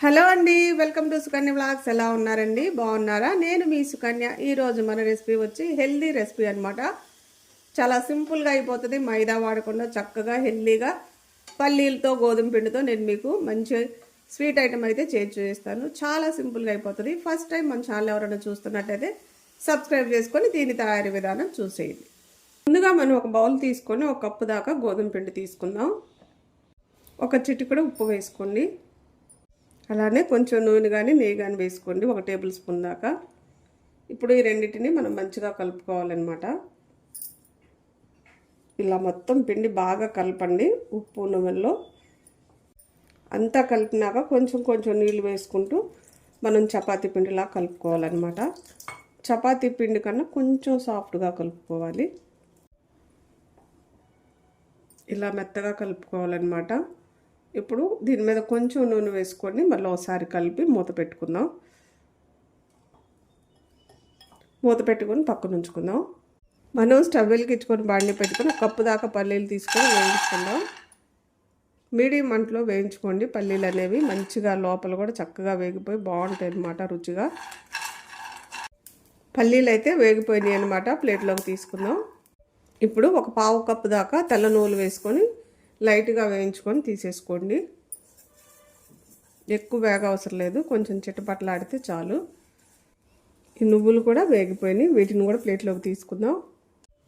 Hello అండి, welcome to Sukanya vlogs. ఎలా ఉన్నారండి? బాగున్నారా? నేను మీ సుకన్య. ఈరోజు మన రెసిపీ వచ్చి హెల్దీ రెసిపీ అనమాట. చాలా సింపుల్గా అయిపోతుంది. మైదా వాడకుండా చక్కగా హెల్దీగా పల్లీలతో గోధుమ పిండితో నేను మీకు మంచి స్వీట్ ఐటమ్ అయితే చేసి చూపిస్తాను. చాలా సింపుల్గా అయిపోతుంది. ఫస్ట్ టైం మన ఛానల్ ఎవరైనా చూస్తున్నట్టయితే సబ్స్క్రైబ్ చేసుకొని దీని తయారీ విధానం చూసేయండి. ముందుగా మనం ఒక బౌల్ తీసుకొని ఒక కప్పు దాకా గోధుమ పిండి తీసుకుందాం. ఒక చిటికెడు ఉప్పు వేసుకోండి. అలానే కొంచెం నూనె కానీ నెయ్యి కానీ వేసుకోండి, 1 టేబుల్ స్పూన్ దాకా. ఇప్పుడు ఈ రెండింటిని మనం మంచిగా కలుపుకోవాలన్నమాట. ఇలా మొత్తం పిండి బాగా కలపండి. ఉప్పు నూనెలో అంతా కలిపినాక కొంచెం కొంచెం నీళ్ళు వేసుకుంటూ మనం చపాతీ పిండిలా కలుపుకోవాలన్నమాట. చపాతీ పిండి కన్నా కొంచెం సాఫ్ట్గా కలుపుకోవాలి. ఇలా మెత్తగా కలుపుకోవాలన్నమాట. ఇప్పుడు దీని మీద కొంచెం నూనె వేసుకొని మళ్ళీ ఒకసారి కలిపి మూత పెట్టుకుందాం. మూత పెట్టుకొని పక్కన ఉంచుకుందాం. మనం స్టవ్ వెలిగించుకొని బాండి పెట్టుకొని 1 కప్పు దాకా పల్లీలు తీసుకొని వేయించుకుందాం. మీడియం మంటలో వేయించుకోండి. పల్లీలు అనేవి మంచిగా లోపల కూడా చక్కగా వేగిపోయి బాగుంటాయి అన్నమాట రుచిగా. పల్లీలు అయితే వేగిపోయినాయి అన్నమాట. ప్లేట్లోకి తీసుకుందాం. ఇప్పుడు 1/4 కప్పు దాకా తెల్ల నువ్వులు వేసుకొని లైట్గా వేయించుకొని తీసేసుకోండి. ఎక్కువ వేగ అవసరం లేదు, కొంచెం చిటపట్లాడితే చాలు. ఈ నువ్వులు కూడా వేగిపోయినాయి. వీటిని కూడా ప్లేట్లోకి తీసుకుందాం.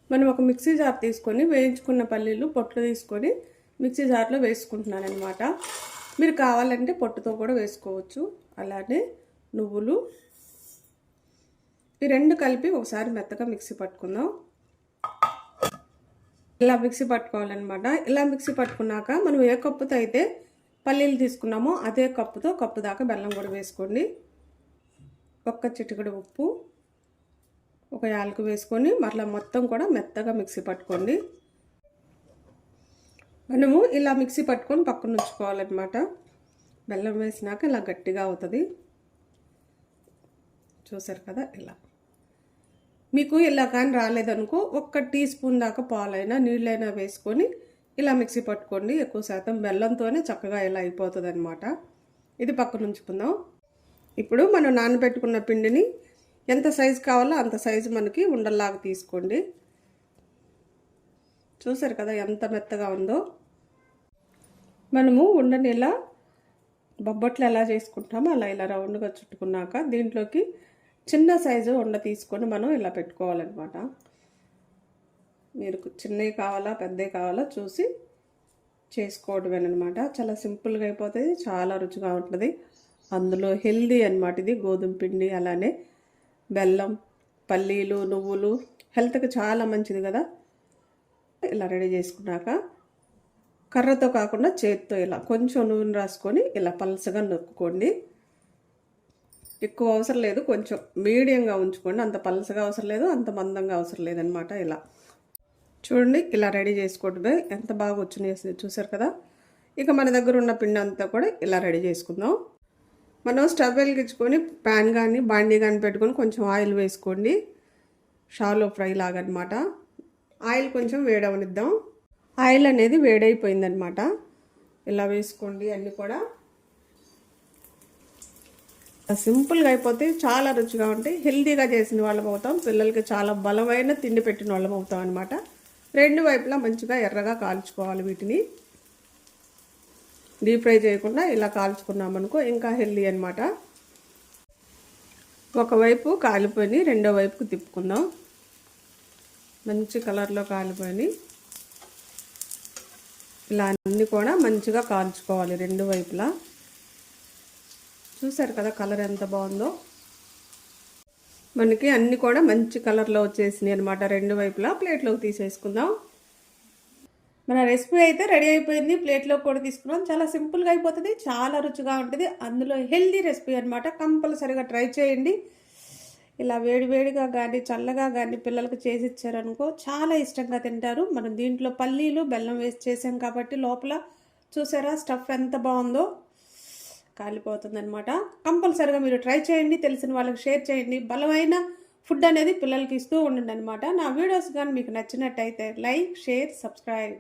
మనం ఒక మిక్సీ జార్ తీసుకొని వేయించుకున్న పల్లీలు పొట్లు తీసుకొని మిక్సీ జార్లో వేసుకుంటున్నాను అనమాట. మీరు కావాలంటే పొట్టుతో కూడా వేసుకోవచ్చు. అలానే నువ్వులు ఈ రెండు కలిపి ఒకసారి మెత్తగా మిక్సీ పట్టుకుందాం. ఇలా మిక్సీ పట్టుకోవాలన్నమాట. ఇలా మిక్సీ పట్టుకున్నాక మనం ఏ కప్పుతో అయితే పల్లీలు తీసుకున్నామో అదే కప్పుతో కప్పు దాకా బెల్లం కూడా వేసుకోండి. 1 చిటికెడు ఉప్పు, 1 యాలకు వేసుకొని మరలా మొత్తం కూడా మెత్తగా మిక్సీ పట్టుకోండి. మనము ఇలా మిక్సీ పట్టుకొని పక్కన ఉంచుకోవాలన్నమాట. బెల్లం వేసినాక ఇలా గట్టిగా అవుతుంది. చూసారు కదా ఇలా. మీకు ఇలా కానీ రాలేదనుకో 1 టీ స్పూన్ దాకా పాలైనా నీళ్ళైనా వేసుకొని ఇలా మిక్సీ పట్టుకోండి. ఎక్కువ శాతం బెల్లంతోనే చక్కగా ఇలా అయిపోతుంది అనమాట. ఇది పక్కన ఉంచుకుందాం. ఇప్పుడు మనం నానబెట్టుకున్న పిండిని ఎంత సైజు కావాలో అంత సైజు మనకి ఉండల్లాగా తీసుకోండి. చూసారు కదా ఎంత మెత్తగా ఉందో. మనము ఉండని ఇలా బొబ్బట్లు ఎలా చేసుకుంటామో అలా ఇలా రౌండ్గా చుట్టుకున్నాక దీంట్లోకి చిన్న సైజు ఉండ తీసుకొని మనం ఇలా పెట్టుకోవాలన్నమాట. మీరు చిన్నవి కావాలా పెద్దవి కావాలా చూసి చేసుకోవడమేనమాట. చాలా సింపుల్గా అయిపోతుంది, చాలా రుచిగా ఉంటుంది. అందులో హెల్దీ అన్నమాట. ఇది గోధుమ పిండి, అలానే బెల్లం, పల్లీలు, నువ్వులు హెల్త్కి చాలా మంచిది కదా. ఇలా రెడీ చేసుకున్నాక కర్రతో కాకుండా చేతితో ఇలా కొంచెం నూనె రాసుకొని ఇలా పలసగా నొక్కుకోండి. ఎక్కువ అవసరం లేదు, కొంచెం మీడియంగా ఉంచుకోండి. అంత పలసగా అవసరం లేదు, అంత మందంగా అవసరం లేదనమాట. ఇలా చూడండి, ఇలా రెడీ చేసుకోవడమే. ఎంత బాగా వచ్చినాయి చూసారు కదా. ఇక మన దగ్గర ఉన్న పిండి అంతా కూడా ఇలా రెడీ చేసుకుందాం. మనం స్టవ్ వెలిగించుకొని ప్యాన్ కానీ బాండీ కానీ పెట్టుకొని కొంచెం ఆయిల్ వేసుకోండి. షాలో ఫ్రై లాగా అనమాట. ఆయిల్ కొంచెం వేడవనిద్దాం. ఆయిల్ అనేది వేడైపోయిందనమాట. ఇలా వేసుకోండి. అన్నీ కూడా సింపుల్గా అయిపోతే చాలా రుచిగా ఉంటాయి. హెల్తీగా చేసిన వాళ్ళం అవుతాం. పిల్లలకి చాలా బలమైన తిండి పెట్టిన వాళ్ళం అవుతాం అనమాట. 2 వైపులా మంచిగా ఎర్రగా కాల్చుకోవాలి. వీటిని డీప్ ఫ్రై చేయకుండా ఇలా కాల్చుకున్నామనుకో ఇంకా హెల్తీ అనమాట. ఒకవైపు కాలిపోయి రెండో వైపుకు తిప్పుకుందాం. మంచి కలర్లో కాలిపోయి ఇలా అన్నీ కూడా మంచిగా కాల్చుకోవాలి 2 వైపులా. చూసారు కదా కలర్ ఎంత బాగుందో. మనకి అన్నీ కూడా మంచి కలర్లో వచ్చేసినాయి అనమాట. 2 వైపులా ప్లేట్లోకి తీసేసుకుందాం. మన రెసిపీ అయితే రెడీ అయిపోయింది. ప్లేట్లోకి కూడా తీసుకున్నాం. చాలా సింపుల్గా అయిపోతుంది, చాలా రుచిగా ఉంటుంది. అందులో హెల్దీ రెసిపీ అనమాట. కంపల్సరీగా ట్రై చేయండి. ఇలా వేడివేడిగా కానీ చల్లగా కానీ పిల్లలకి చేసి ఇచ్చారనుకో చాలా ఇష్టంగా తింటారు. మనం దీంట్లో పల్లీలు బెల్లం వేసి చేసాం కాబట్టి లోపల చూసారా స్టఫ్ ఎంత బాగుందో. కాలిపోతుంది అనమాట. కంపల్సరీగా మీరు ట్రై చేయండి, తెలిసిన వాళ్ళకి షేర్ చేయండి. బలమైన ఫుడ్ అనేది పిల్లలకి ఇస్తూ ఉండండి అనమాట. నా వీడియోస్ కానీ మీకు నచ్చినట్టయితే లైక్, షేర్, సబ్స్క్రైబ్.